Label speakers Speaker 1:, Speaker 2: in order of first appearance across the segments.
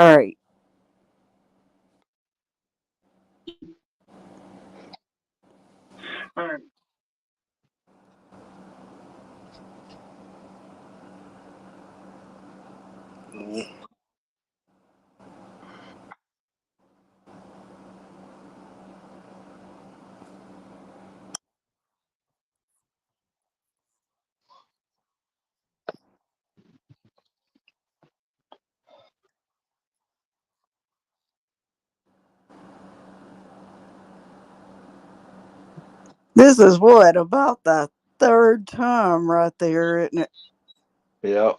Speaker 1: All right. This is what, about the third time right there, isn't it?
Speaker 2: Yeah.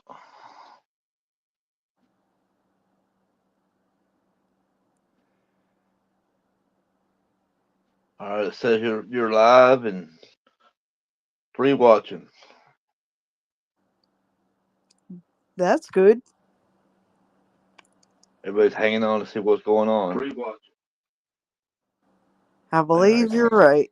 Speaker 2: All right. It says you're live and free watching.
Speaker 1: That's good.
Speaker 2: Everybody's hanging on to see what's going on. Free watching.
Speaker 1: I
Speaker 2: All right.
Speaker 1: believe you're right.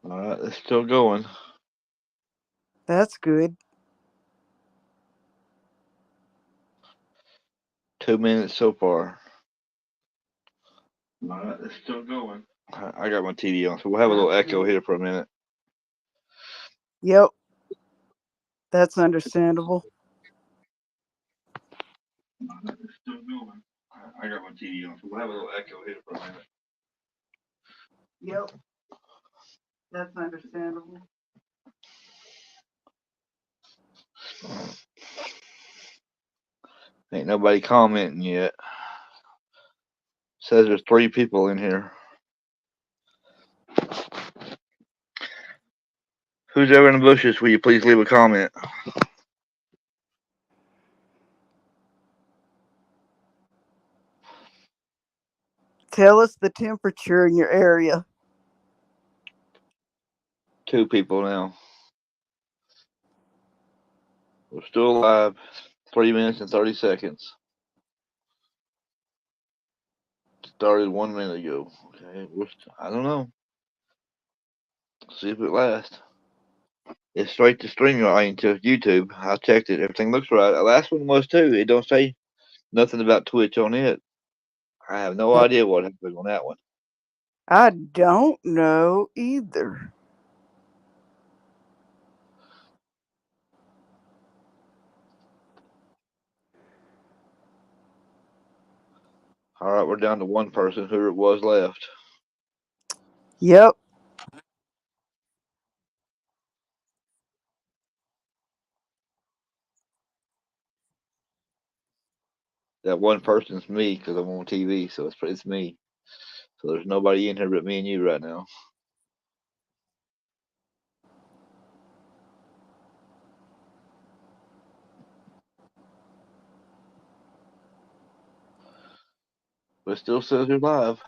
Speaker 2: All right. It's still going.
Speaker 1: That's good.
Speaker 2: 2 minutes so far. All right. It's still going. I got my TV on, so we'll have a little echo here for a minute.
Speaker 1: Yep. That's understandable.
Speaker 2: It's still going. I got my TV on, so we'll have a little echo here for a minute.
Speaker 1: Yep. That's understandable.
Speaker 2: Ain't nobody commenting yet. Says there's 3 people in here. Who's ever in the bushes? Will you please leave a comment?
Speaker 1: Tell us the temperature in your area.
Speaker 2: 2 people now. We're still alive. 3 minutes and 30 seconds. Started 1 minute ago. Okay, I don't know. See if it lasts. It's straight to StreamYard, I mean, to YouTube. I checked it. Everything looks right. The last one was too. It don't say nothing about Twitch on it. I have no idea what happened on that one.
Speaker 1: I don't know either.
Speaker 2: All right, we're down to one person. Who it was left.
Speaker 1: Yep.
Speaker 2: That one person's me because I'm on TV, so it's me. So there's nobody in here but me and you right now. But it still says you're live.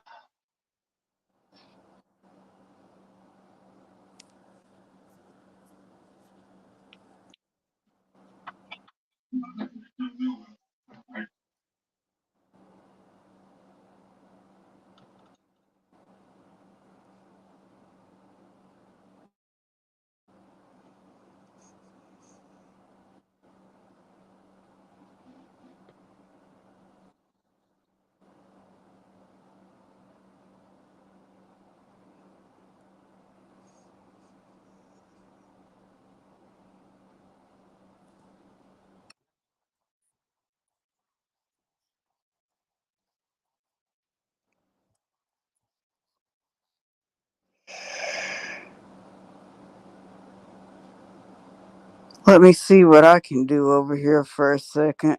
Speaker 1: Let me see what I can do over here for a second.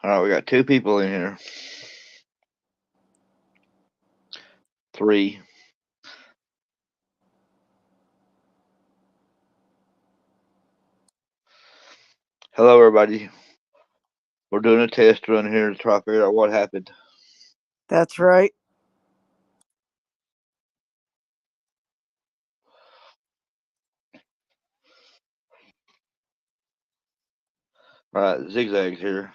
Speaker 2: All right, we got 2 people in here. 3. Hello, everybody. We're doing a test run here to try to figure out what happened.
Speaker 1: That's right.
Speaker 2: All right, Zigzag's here.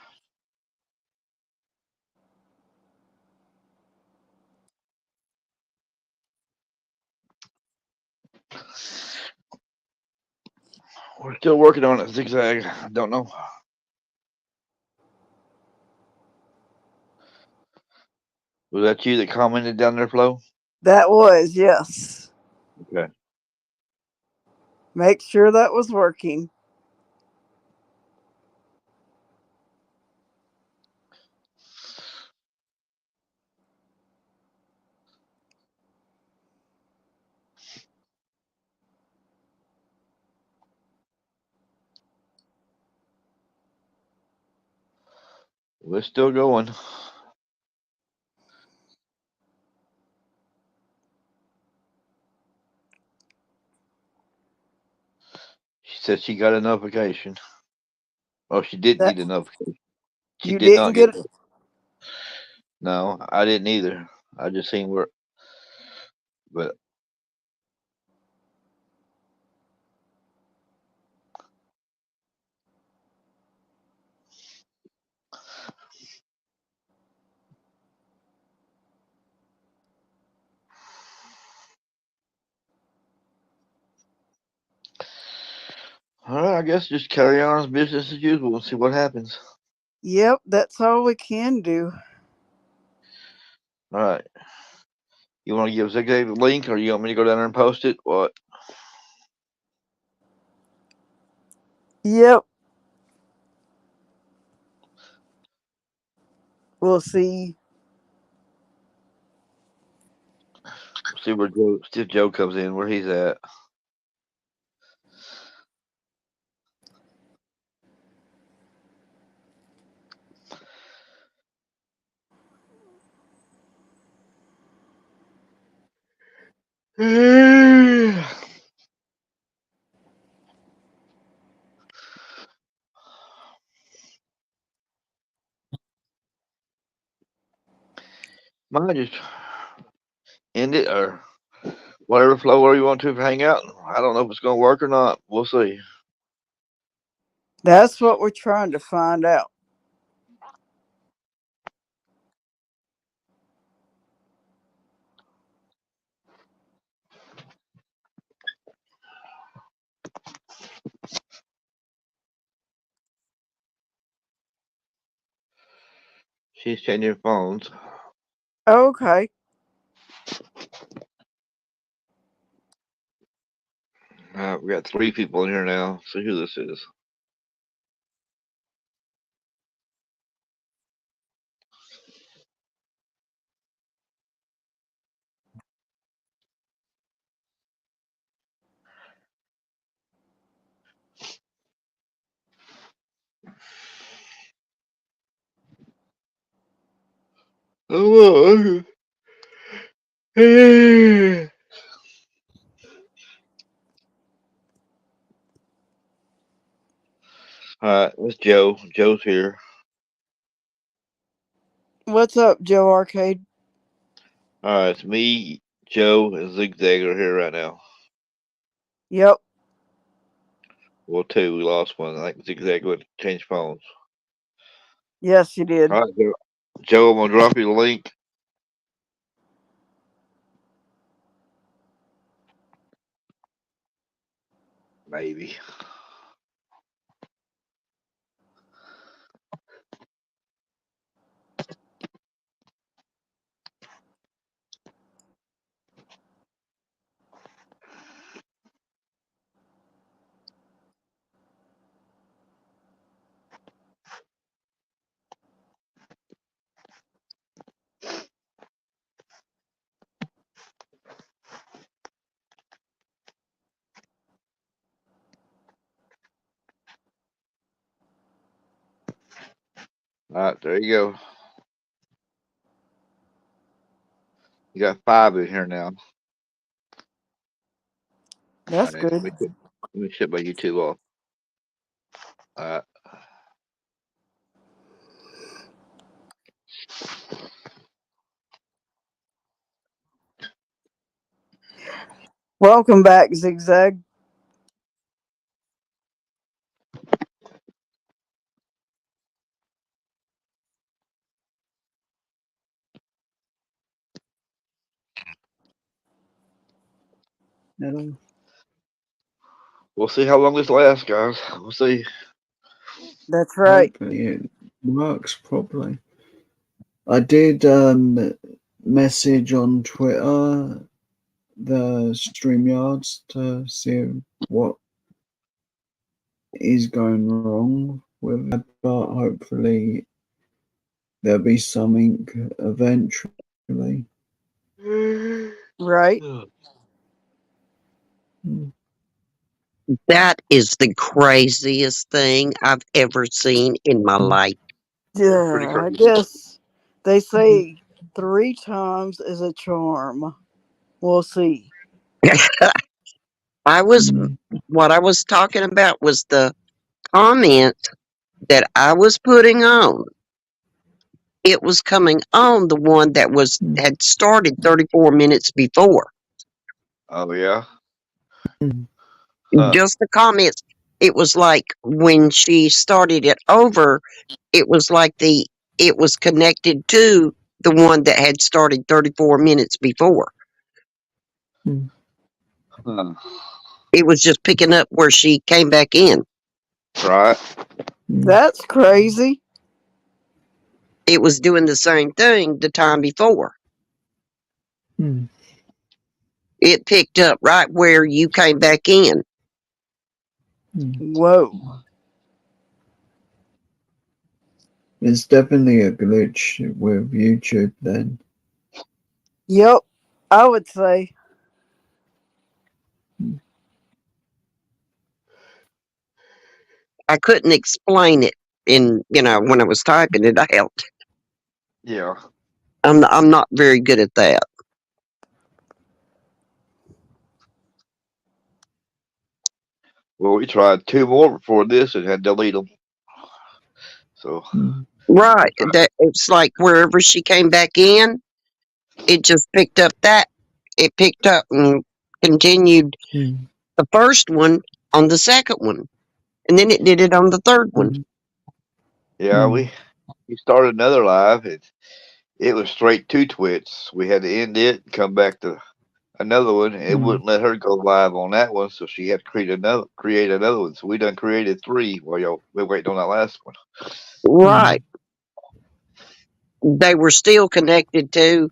Speaker 2: We're still working on it, Zigzag. I don't know. Was that you that commented down there, Flo?
Speaker 1: That was, yes.
Speaker 2: Okay.
Speaker 1: Make sure that was working.
Speaker 2: We're still going. She said she got a notification. Oh, she didn't
Speaker 1: That
Speaker 2: get a notification. She
Speaker 1: you
Speaker 2: did
Speaker 1: didn't
Speaker 2: not get
Speaker 1: get
Speaker 2: one. No, I didn't either. I just seen where, but all right. I guess just carry on as business as usual and see what happens.
Speaker 1: Yep, that's all we can do.
Speaker 2: All right. You want to give Zigzag the link, or you want me to go down there and post it? What?
Speaker 1: Yep. We'll see.
Speaker 2: See if Joe comes in, where he's at. Might just end it or whatever, Flow, where you want to hang out. I don't know if it's going to work or not. We'll see.
Speaker 1: That's what we're trying to find out.
Speaker 2: She's changing phones.
Speaker 1: Okay.
Speaker 2: We got 3 people in here now. See who this is. Hello. All right, it's Joe. Joe's here.
Speaker 1: What's up, Joe Arcade?
Speaker 2: All right, it's me, Joe, and Zigzag are here right now.
Speaker 1: Yep.
Speaker 2: Well, 2. We lost one. I think Zigzag would change phones.
Speaker 1: Yes, you did.
Speaker 2: All right, Joe. Joe, I'm going to drop you the link. Maybe. All right, there you go. You got 5 in here now. All
Speaker 1: That's
Speaker 2: right,
Speaker 1: good.
Speaker 2: let me shut my YouTube off. All right.
Speaker 1: Welcome back, Zigzag.
Speaker 3: Hello.
Speaker 2: We'll see how long this lasts, guys. We'll see.
Speaker 1: That's right.
Speaker 3: Hopefully it works properly. I did message on Twitter the StreamYards to see what is going wrong with it, but hopefully there'll be something eventually.
Speaker 1: Right.
Speaker 3: Mm.
Speaker 4: That is the craziest thing I've ever seen in my life.
Speaker 2: Pretty
Speaker 1: Yeah, I
Speaker 2: crazy.
Speaker 1: guess they say 3 times is a charm. We'll see.
Speaker 3: Mm.
Speaker 4: What I was talking about was the comment that I was putting on. It was coming on the one that
Speaker 3: Mm.
Speaker 4: had started 34 minutes before.
Speaker 2: Oh yeah.
Speaker 3: Mm.
Speaker 2: Huh.
Speaker 4: Just the comments. It was like when she started it over, it was like it was connected to the one that had started 34 minutes before.
Speaker 3: Mm.
Speaker 2: Huh.
Speaker 4: It was just picking up where she came back in.
Speaker 2: Right.
Speaker 3: Mm.
Speaker 1: That's crazy.
Speaker 4: It was doing the same thing the time before.
Speaker 3: Mm.
Speaker 4: It picked up right where you came back in.
Speaker 3: Mm.
Speaker 1: Whoa.
Speaker 3: It's definitely a glitch with YouTube then.
Speaker 1: Yep, I would say.
Speaker 4: I couldn't explain it when I was typing it out.
Speaker 2: Yeah.
Speaker 4: I'm not very good at that.
Speaker 2: Well, we tried 2 more before this and had to delete them. So
Speaker 3: Mm.
Speaker 4: Right. That it's like wherever she came back in, it just picked up that. It picked up and continued
Speaker 3: Mm.
Speaker 4: the first one on the second one. And then it did it on the third one.
Speaker 3: Mm.
Speaker 2: yeah,
Speaker 3: Mm.
Speaker 2: we started another live. It was straight to Twitch. We had to end it and come back to another one. It
Speaker 3: Mm.
Speaker 2: wouldn't let her go live on that one, so she had to create another one. So we done created 3 while we're waiting on that last one.
Speaker 4: Right.
Speaker 3: Mm.
Speaker 4: They were still connected to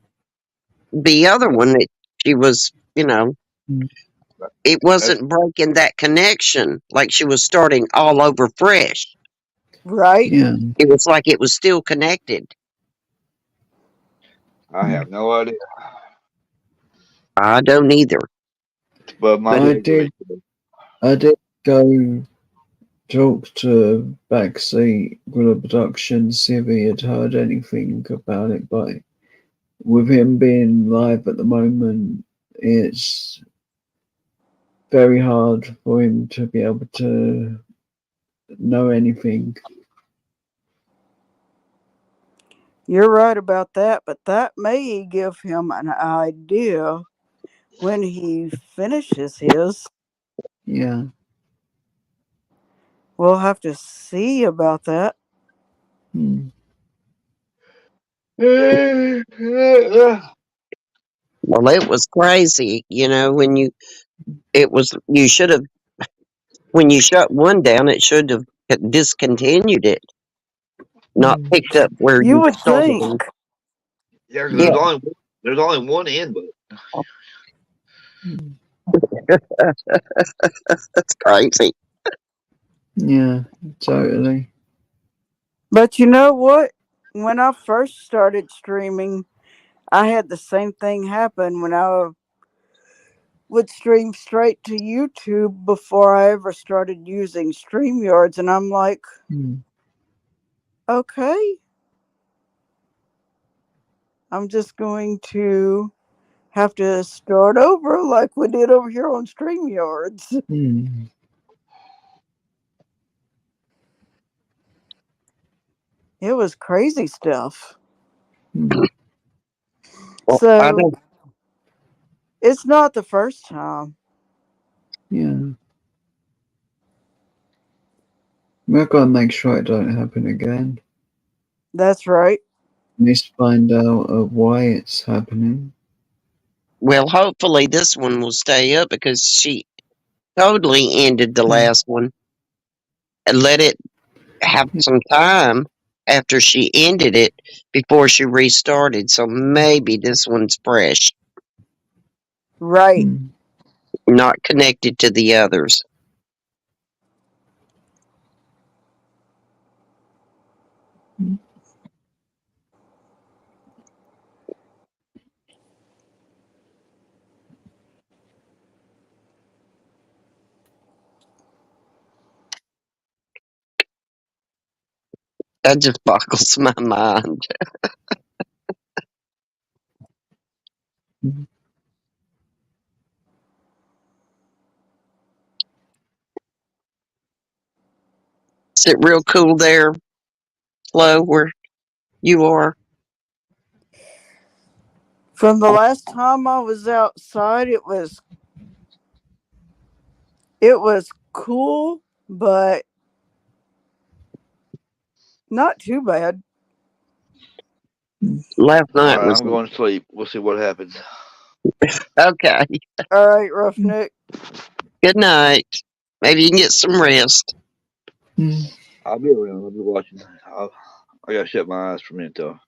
Speaker 4: the other one that she was,
Speaker 3: Mm.
Speaker 4: it
Speaker 2: That's,
Speaker 4: wasn't breaking that connection like she was starting all over fresh.
Speaker 1: Right?
Speaker 3: Yeah.
Speaker 4: It was like it was still connected.
Speaker 2: I
Speaker 3: Mm.
Speaker 2: have no idea.
Speaker 4: I don't either.
Speaker 2: It's above my
Speaker 3: I
Speaker 2: pay grade.
Speaker 3: did. I did go talk to Backseat Gorilla Productions, see if he had heard anything about it, but with him being live at the moment, it's very hard for him to be able to know anything.
Speaker 1: You're right about that, but that may give him an idea when he finishes his.
Speaker 3: Yeah.
Speaker 1: We'll have to see about that.
Speaker 3: Mm.
Speaker 4: Well, it was crazy, when you should have, when you shut one down, it should have discontinued it, not
Speaker 3: Mm.
Speaker 4: picked up where
Speaker 1: You
Speaker 4: you
Speaker 1: would
Speaker 4: started.
Speaker 1: think.
Speaker 2: Yeah, 'cause
Speaker 4: Yeah,
Speaker 2: there's only one in, but
Speaker 3: Mm.
Speaker 4: that's crazy.
Speaker 3: Yeah, totally.
Speaker 1: But you know what? When I first started streaming, I had the same thing happen when I would stream straight to YouTube before I ever started using StreamYards. And I'm like,
Speaker 3: Mm.
Speaker 1: okay, I'm just going to have to start over like we did over here on StreamYards.
Speaker 3: Hmm.
Speaker 1: It was crazy stuff.
Speaker 3: Hmm.
Speaker 4: Well, I
Speaker 1: So
Speaker 4: don't.
Speaker 1: it's not the first time.
Speaker 3: Yeah. We've got to make sure it don't happen again.
Speaker 1: That's right.
Speaker 3: Need to find out why it's happening.
Speaker 4: Well, hopefully this one will stay up because she totally ended the last one and let it have some time after she ended it before she restarted. So maybe this one's fresh,
Speaker 1: Right.
Speaker 3: Hmm.
Speaker 4: not connected to the others. That just boggles my mind. Is it real cool there, Flo, where you are?
Speaker 1: From the last time I was outside, it was cool, but not too bad.
Speaker 4: Last
Speaker 2: All
Speaker 4: night
Speaker 2: right,
Speaker 4: was
Speaker 2: I'm going to sleep. We'll see what happens.
Speaker 4: okay.
Speaker 1: All right, Roughneck.
Speaker 4: Good night. Maybe you can get some rest.
Speaker 3: Hmm.
Speaker 2: I'll be around. I'll be watching. I gotta shut my eyes for a minute though.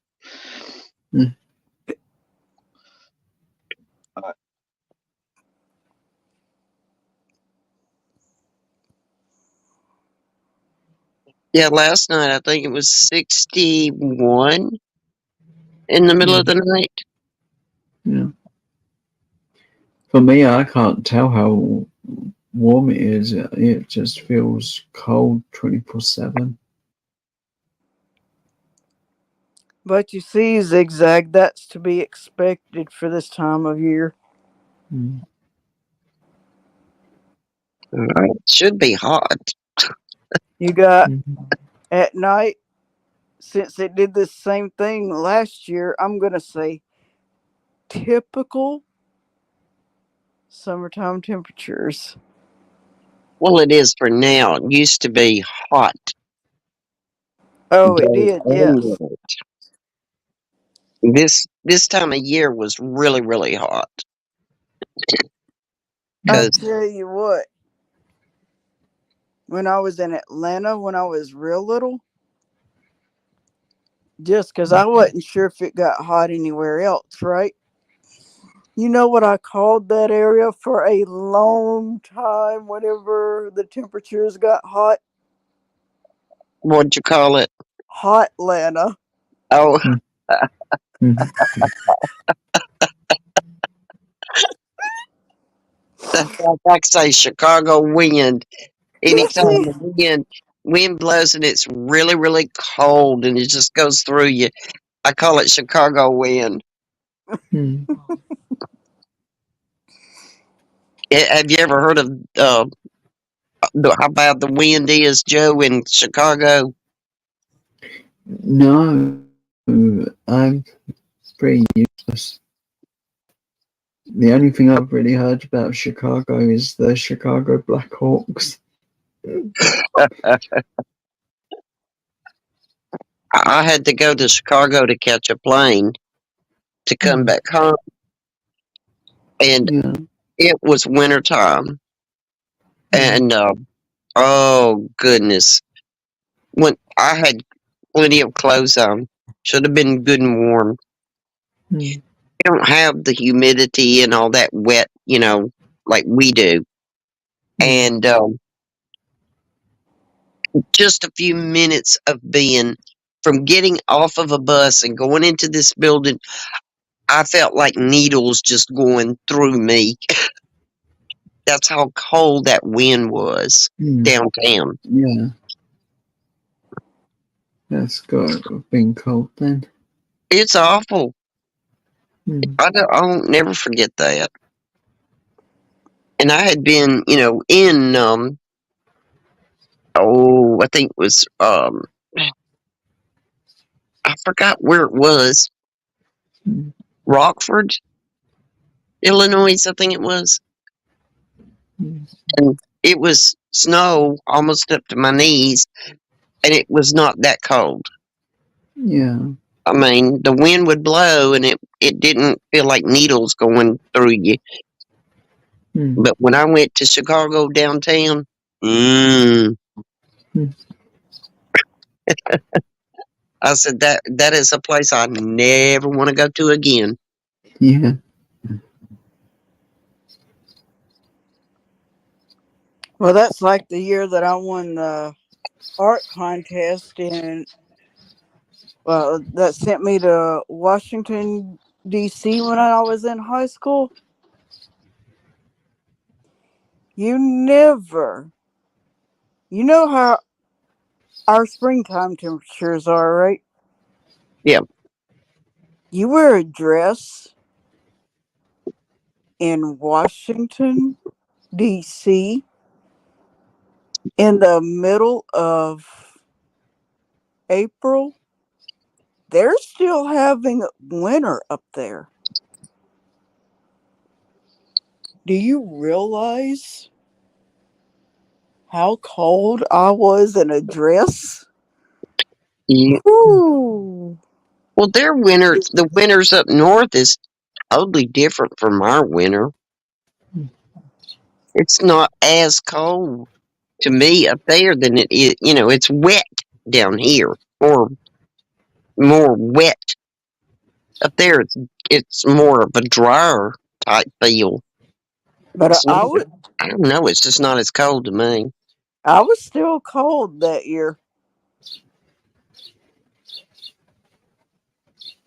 Speaker 4: Yeah, last night I think it was 61 in the middle of the night.
Speaker 3: Yeah. For me, I can't tell how warm it is. It just feels cold 24/7.
Speaker 1: But you see, Zigzag, that's to be expected for this time of year.
Speaker 3: Hmm.
Speaker 4: It should be hot.
Speaker 1: You got
Speaker 3: Hmm.
Speaker 1: at night, since it did this same thing last year, I'm going to say typical summertime temperatures.
Speaker 4: Well, it is for now. It used to be hot.
Speaker 1: Oh, it
Speaker 4: Days
Speaker 1: did,
Speaker 4: and
Speaker 1: yes.
Speaker 4: night. This time of year was really, really hot
Speaker 1: I
Speaker 4: because
Speaker 1: tell you what, when I was in Atlanta, when I was real little, just because I wasn't sure if it got hot anywhere else, right? You know what I called that area for a long time whenever the temperatures got hot?
Speaker 4: what'd you call it?
Speaker 1: Hot Atlanta.
Speaker 4: Oh,
Speaker 3: Hmm.
Speaker 4: that's like I say, Chicago wind. Anytime
Speaker 1: See,
Speaker 4: the wind blows and it's really, really cold and it just goes through you, I call it Chicago wind.
Speaker 3: Hmm.
Speaker 4: Have you ever heard of how bad the wind is, Joe, in Chicago?
Speaker 3: No, I'm pretty useless. The only thing I've really heard about Chicago is the Chicago Blackhawks.
Speaker 4: I had to go to Chicago to catch a plane to come
Speaker 3: Hmm.
Speaker 4: back home, and
Speaker 3: Yeah.
Speaker 4: it was wintertime.
Speaker 3: Hmm.
Speaker 4: And oh goodness, when I had plenty of clothes on, should have been good and warm.
Speaker 3: Hmm.
Speaker 4: They don't have the humidity and all that wet, like we do.
Speaker 3: Hmm.
Speaker 4: And just a few minutes of being from getting off of a bus and going into this building, I felt like needles just going through me. That's how cold that wind was
Speaker 3: Hmm.
Speaker 4: downtown.
Speaker 3: Yeah. That's got been cold then.
Speaker 4: It's awful. I'll never forget that. And I had been, in I think it was I forgot where it was.
Speaker 3: Mm.
Speaker 4: Rockford, Illinois, I think it was.
Speaker 3: Mm.
Speaker 4: And it was snow almost up to my knees, and it was not that cold.
Speaker 3: Yeah.
Speaker 4: I mean, the wind would blow, and it didn't feel like needles going through you.
Speaker 3: Mm.
Speaker 4: But when I went to Chicago downtown, I said that is a place I never want to go to again.
Speaker 3: Yeah.
Speaker 1: Well, that's like the year that I won the art contest that sent me to Washington, D.C. when I was in high school. You know how our springtime temperatures are, right?
Speaker 4: Yeah.
Speaker 1: You wear a dress in Washington, D.C. in the middle of April. They're still having winter up there. Do you realize how cold I was in a dress?
Speaker 4: Yeah.
Speaker 1: Ooh.
Speaker 4: Well, the winters up north is totally different from our winter. It's not as cold to me up there than it is. It's wet down here, or more wet up there. It's more of a drier type feel.
Speaker 1: But
Speaker 4: It's not, I don't know. It's just not as cold to me.
Speaker 1: I was still cold that year.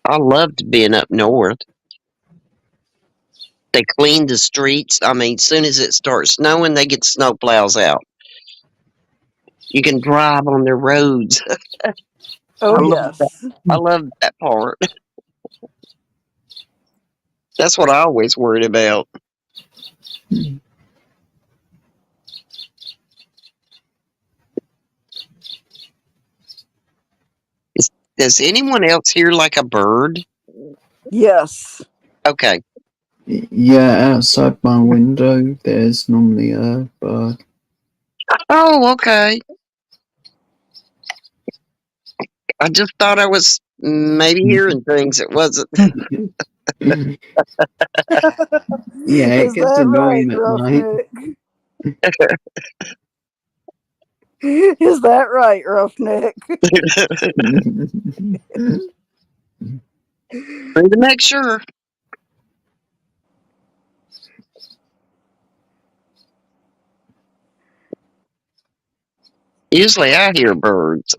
Speaker 4: I loved being up north. They clean the streets. I mean, as soon as it starts snowing, they get snow plows out. You can drive on their roads.
Speaker 1: Oh,
Speaker 4: I love that.
Speaker 1: yes.
Speaker 4: I love that part. That's what I always worried about. Does anyone else hear like a bird?
Speaker 1: Yes.
Speaker 4: Okay.
Speaker 3: Yeah, outside my window, there's normally a bird.
Speaker 4: Oh, okay. I just thought I was maybe hearing things. It wasn't.
Speaker 3: Yeah, it
Speaker 1: Is
Speaker 3: gets
Speaker 1: that right,
Speaker 3: annoying at night.
Speaker 1: Roughneck? Is that right, Roughneck?
Speaker 4: To make sure. Usually I hear birds.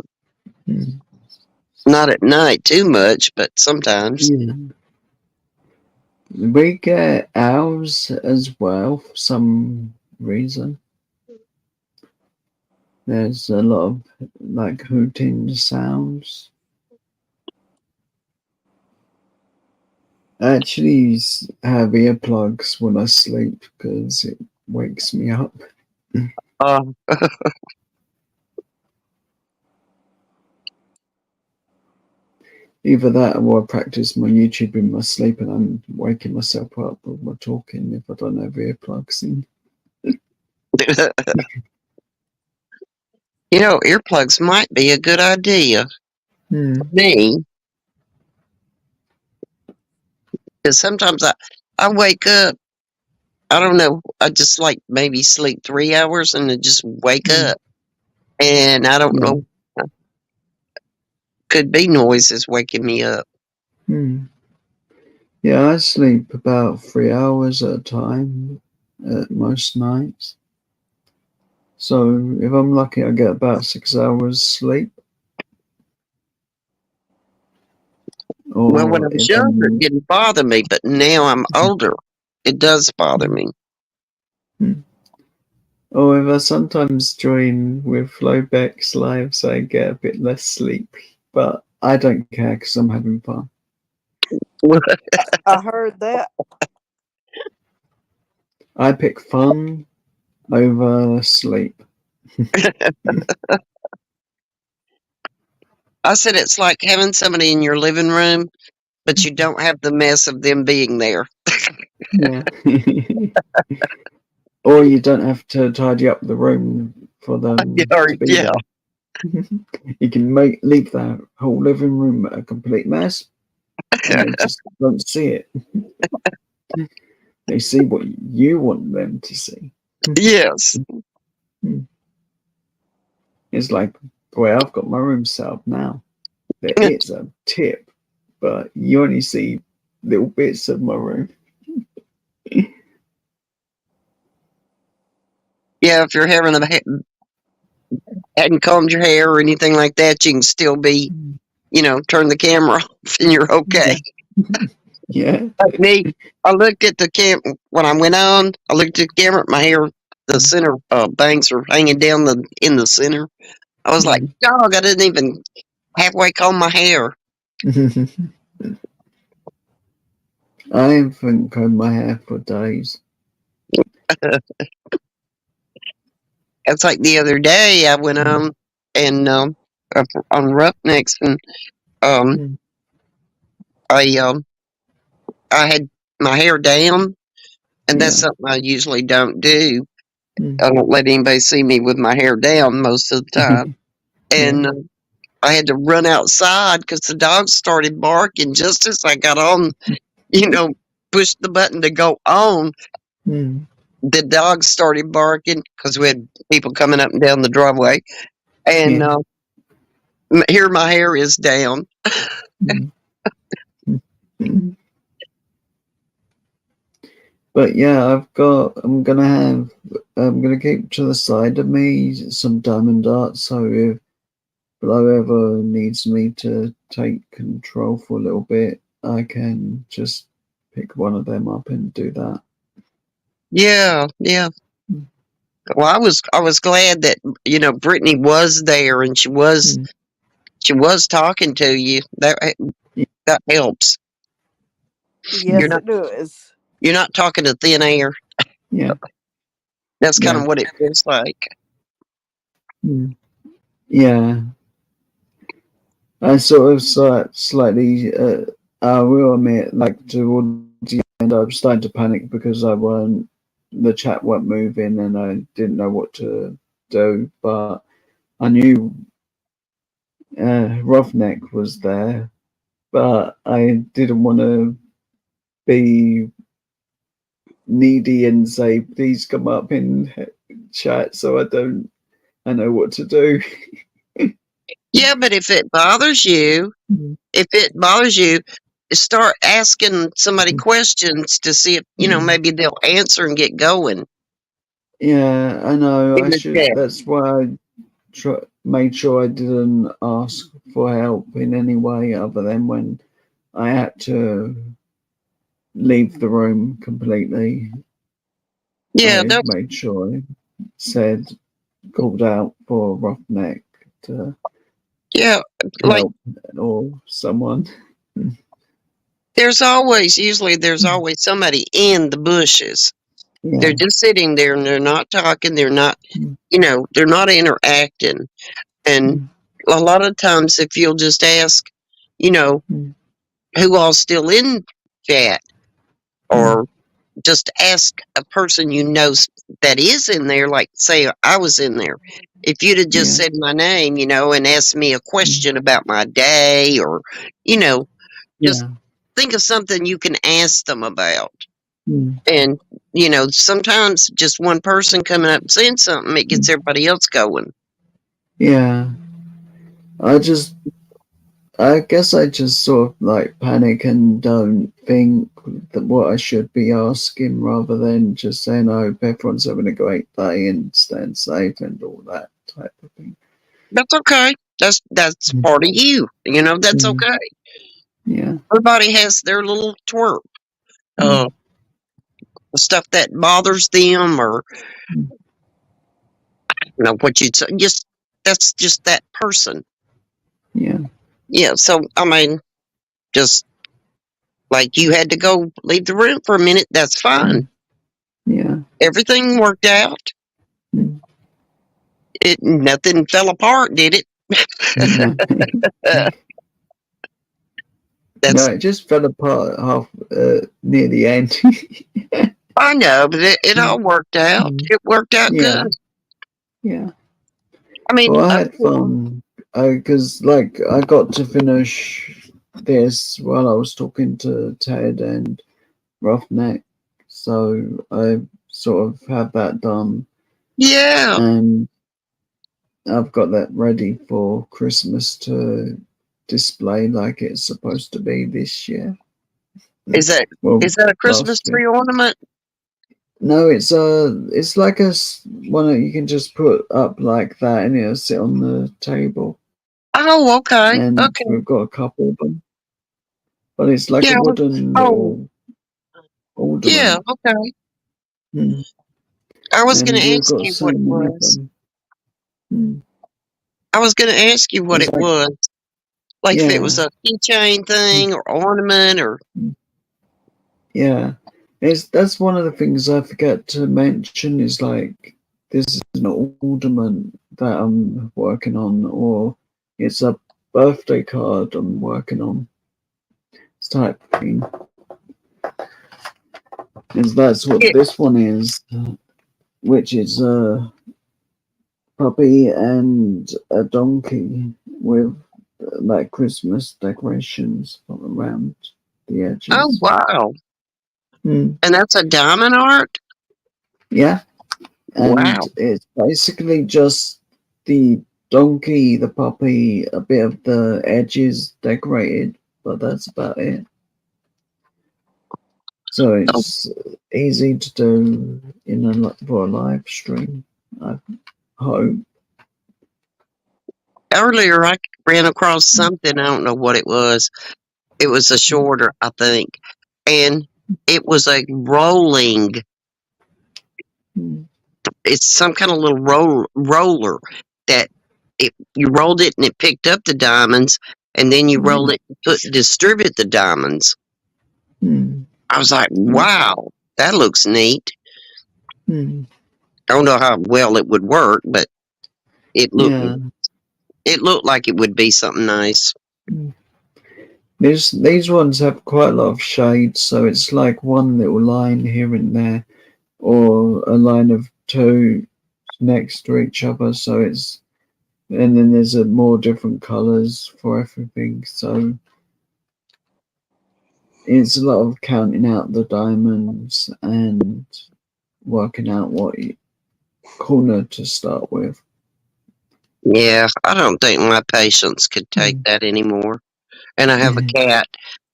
Speaker 4: Not at night too much, but sometimes.
Speaker 3: Yeah. We get owls as well for some reason. There's a lot of like hooting sounds. I actually have earplugs when I sleep because it wakes me up.
Speaker 4: Uh,
Speaker 3: Either that or I practice my YouTube in my sleep and I'm waking myself up with my talking if I don't have earplugs in.
Speaker 4: Earplugs might be a good idea for me. Because sometimes I wake up, I don't know, I just like maybe sleep 3 hours and then just wake up. And I don't know, could be noises waking me up.
Speaker 3: Yeah, I sleep about 3 hours at a time at most nights. So if I'm lucky, I get about 6 hours sleep.
Speaker 4: Well, when
Speaker 3: Or
Speaker 4: I was
Speaker 3: if
Speaker 4: younger, it didn't bother me, but now I'm older, it does bother me.
Speaker 3: Or if I sometimes join with Flowbeck's lives, I get a bit less sleep. But I don't care because I'm having fun.
Speaker 1: I heard that.
Speaker 3: I pick fun over sleep.
Speaker 4: I said it's like having somebody in your living room, but you don't have the mess of them being there.
Speaker 3: Yeah. Or you don't have to tidy up the room for them to be
Speaker 4: Yeah.
Speaker 3: there. You can leave that whole living room a complete mess, and they just don't see it. They see what you want them to see.
Speaker 4: Yes.
Speaker 3: It's like, boy, I've got my room set up now. It's a tip, but you only see little bits of my room.
Speaker 4: Yeah, if you're hadn't combed your hair or anything like that, you can still be, turn the camera off and you're okay.
Speaker 3: Yeah.
Speaker 4: Like me, I looked at the when I went on. I looked at the camera. My hair, the center bangs are hanging down in the center. I was like, dog, I didn't even halfway comb my hair.
Speaker 3: I haven't combed my hair for days.
Speaker 4: It's like the other day I went on and on Roughnecks and I had my hair down, and that's something I usually don't do. I don't let anybody see me with my hair down most of the time. And I had to run outside because the dogs started barking just as I got on, pushed the button to go on. The dogs started barking because we had people coming up and down the driveway. And here my hair is down.
Speaker 3: But yeah, I'm gonna keep to the side of me some diamond darts, so if Blow ever needs me to take control for a little bit, I can just pick one of them up and do that.
Speaker 4: Yeah. Well, I was glad that Brittany was there and she was talking to you. That helps.
Speaker 1: Yes, it does.
Speaker 4: You're not talking to thin air.
Speaker 3: Yeah.
Speaker 4: That's kind of what it feels like.
Speaker 3: Yeah. I sort of slightly, I will admit, like towards the end, I was starting to panic because the chat weren't moving and I didn't know what to do. But I knew Roughneck was there, but I didn't want to be needy and say, please come up in chat so I know what to do.
Speaker 4: Yeah, but if it bothers you, start asking somebody questions to see if, maybe they'll answer and get going.
Speaker 3: Yeah, I know.
Speaker 4: In the chat.
Speaker 3: That's why I made sure I didn't ask for help in any way other than when I had to leave the room completely.
Speaker 4: Yeah,
Speaker 3: I made sure I called out for Roughneck to help or someone.
Speaker 4: There's always somebody in the bushes.
Speaker 3: Yeah.
Speaker 4: They're just sitting there and they're not talking. They're not, they're not interacting. And a lot of times, if you'll just ask, who all's still in chat, or just ask a person that is in there, like say I was in there. If you'd have just said my name, and asked me a question about my day, or, just think of something you can ask them about. And, sometimes just one person coming up and saying something, it gets everybody else going.
Speaker 3: Yeah. I guess I just sort of like panic and don't think that what I should be asking rather than just saying, I hope everyone's having a great day and staying safe and all that type of thing.
Speaker 4: That's okay. That's part of you. That's okay.
Speaker 3: Yeah.
Speaker 4: Everybody has their little twerp. Stuff that bothers them, or what you'd say. That's just that person.
Speaker 3: Yeah.
Speaker 4: Yeah. So I mean, just Like you had to go leave the room for a minute. That's fine.
Speaker 3: Yeah.
Speaker 4: Everything worked out.
Speaker 3: Mm.
Speaker 4: Nothing fell apart, did it?
Speaker 3: No.
Speaker 4: That's
Speaker 3: No, it just fell apart half near the end.
Speaker 4: I know, but it all worked out.
Speaker 3: Mm.
Speaker 4: It worked out
Speaker 3: Yeah.
Speaker 4: good.
Speaker 3: Yeah.
Speaker 4: I mean,
Speaker 3: Well, I had fun because, like, I got to finish this while I was talking to Ted and Roughneck, so I sort of had that done,
Speaker 4: yeah.
Speaker 3: and I've got that ready for Christmas to display like it's supposed to be this year.
Speaker 4: Is that
Speaker 3: Well,
Speaker 4: is that a Christmas
Speaker 3: last year.
Speaker 4: tree ornament?
Speaker 3: No, it's like one that you can just put up like that, and it'll sit on the table.
Speaker 4: Oh, okay.
Speaker 3: And
Speaker 4: Okay.
Speaker 3: we've got a couple of them, but it's like
Speaker 4: Yeah.
Speaker 3: a wooden
Speaker 4: Oh,
Speaker 3: little
Speaker 4: yeah.
Speaker 3: ornament.
Speaker 4: Okay.
Speaker 3: Hmm.
Speaker 4: I was going
Speaker 3: And
Speaker 4: to
Speaker 3: we've
Speaker 4: ask
Speaker 3: got
Speaker 4: you
Speaker 3: so
Speaker 4: what it
Speaker 3: many of
Speaker 4: was.
Speaker 3: them. Hmm.
Speaker 4: I was going to ask you what
Speaker 3: It's
Speaker 4: it
Speaker 3: like,
Speaker 4: was. Like if it was
Speaker 3: yeah,
Speaker 4: a keychain thing or ornament or.
Speaker 3: yeah. That's one of the things I forget to mention is like this is an ornament that I'm working on, or it's a birthday card I'm working on. It's type thing. And that's what
Speaker 4: Yeah.
Speaker 3: this one is, which is a puppy and a donkey with like Christmas decorations around the
Speaker 4: Oh,
Speaker 3: edges.
Speaker 4: wow.
Speaker 3: Hmm.
Speaker 4: And that's a diamond art?
Speaker 3: Yeah, and
Speaker 4: Wow.
Speaker 3: it's basically just the donkey, the puppy, a bit of the edges decorated, but that's about it. So
Speaker 4: Oh,
Speaker 3: it's easy to do for a live stream, I hope.
Speaker 4: earlier I ran across something. I don't know what it was. It was a shorter, I think. And it was a rolling.
Speaker 3: Hmm.
Speaker 4: It's some kind of little roller that you rolled it and it picked up the diamonds, and then you rolled it and distribute the diamonds.
Speaker 3: Hmm.
Speaker 4: I was like,
Speaker 3: Okay.
Speaker 4: wow, that looks neat.
Speaker 3: Hmm.
Speaker 4: I don't know how well it would work, but it looked
Speaker 3: Yeah.
Speaker 4: it looked like it would be something nice.
Speaker 3: Hmm. These ones have quite a lot of shades, so it's like one little line here and there, or a line of two next to each other. So and then there's more different colors for everything. So it's a lot of counting out the diamonds and working out what corner to start with.
Speaker 4: Yeah, I don't think my patience could take that anymore. And I have a cat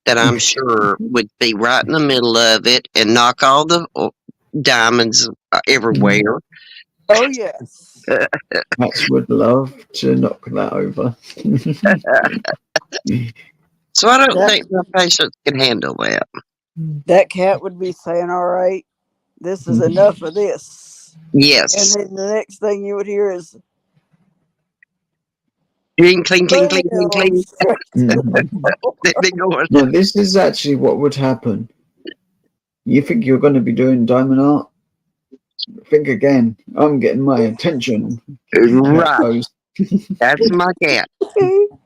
Speaker 4: that I'm sure would be right in the middle of it and knock all the diamonds everywhere.
Speaker 1: Oh yes.
Speaker 3: Cats would love to knock that over.
Speaker 4: So I don't
Speaker 1: That
Speaker 4: think my patience can handle that.
Speaker 1: that cat would be saying, "All right, this is enough of this." And
Speaker 4: Yes.
Speaker 1: then the next thing you would hear is
Speaker 4: Cling, cling, cling, cling, cling,
Speaker 1: bam,
Speaker 4: cling.
Speaker 1: straight to the floor.
Speaker 4: They've been going.
Speaker 3: Now, this is actually what would happen. You think you're going to be doing diamond art? Think again. I'm getting my attention. Cat
Speaker 4: Right.
Speaker 3: goes.
Speaker 4: That's my cat.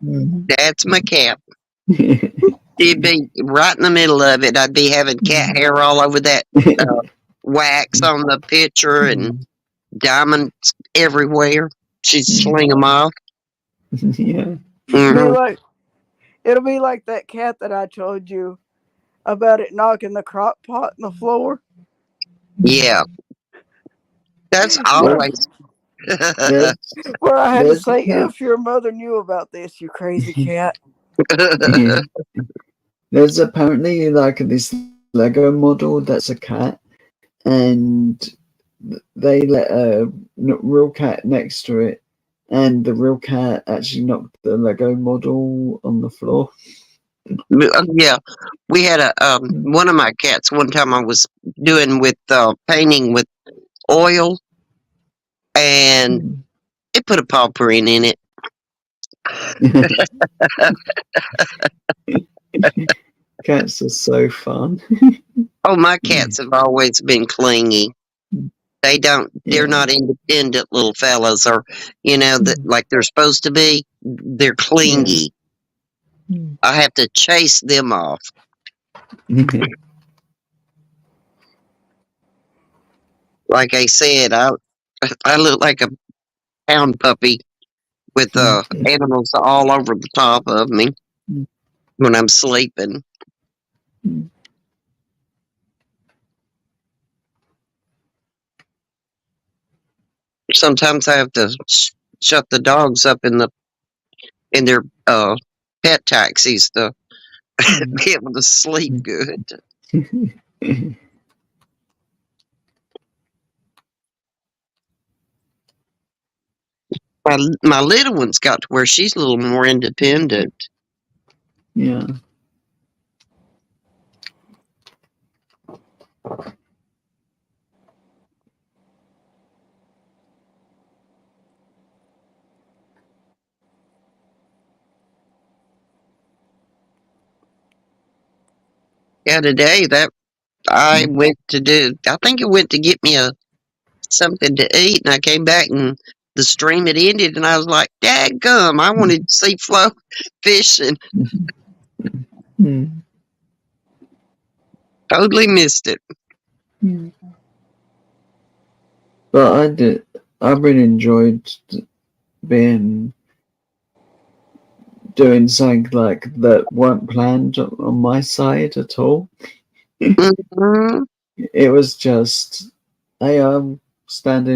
Speaker 4: That's my cat. She'd be right in the middle of it. I'd be having cat hair all over that wax on the picture and diamonds everywhere. She'd sling them off.
Speaker 3: Yeah.
Speaker 4: Mhm.
Speaker 1: It'll be like that cat that I told you about it knocking the crock pot in the floor.
Speaker 4: Yeah, that's
Speaker 1: Where,
Speaker 4: always.
Speaker 3: There's,
Speaker 1: where I had to
Speaker 3: there's
Speaker 1: say,
Speaker 3: a
Speaker 1: if your mother knew about this, you crazy cat.
Speaker 3: cat. There's apparently like this Lego model that's a cat, and they let a real cat next to it, and the real cat actually knocked the Lego model on the floor.
Speaker 4: Yeah, we had one of my cats. One time I was doing with painting with oil, and it put a paw print in it.
Speaker 3: Cats are so fun.
Speaker 4: Oh, my cats have always been clingy. They're
Speaker 3: Yeah.
Speaker 4: not independent little fellas, or, that like they're supposed to be. They're clingy.
Speaker 3: Mm.
Speaker 4: I have to chase them off. Like I said, I look like a pound puppy with animals all over the top of me
Speaker 3: Mm.
Speaker 4: when I'm sleeping.
Speaker 3: Mm.
Speaker 4: Sometimes I have to shut the dogs up in their pet taxis to be able to sleep good. My little one's got to where she's a little more independent.
Speaker 3: Yeah.
Speaker 4: Yeah, today I went to I think I went to get me something to eat, and I came back and the stream had ended, and I was like, "Dadgum, I wanted to see Flo fishing."
Speaker 3: Mm.
Speaker 4: Totally missed it.
Speaker 3: But I've really enjoyed doing something like that weren't planned on my side at all.
Speaker 4: Mhm.
Speaker 3: It was just, hey, I'm standing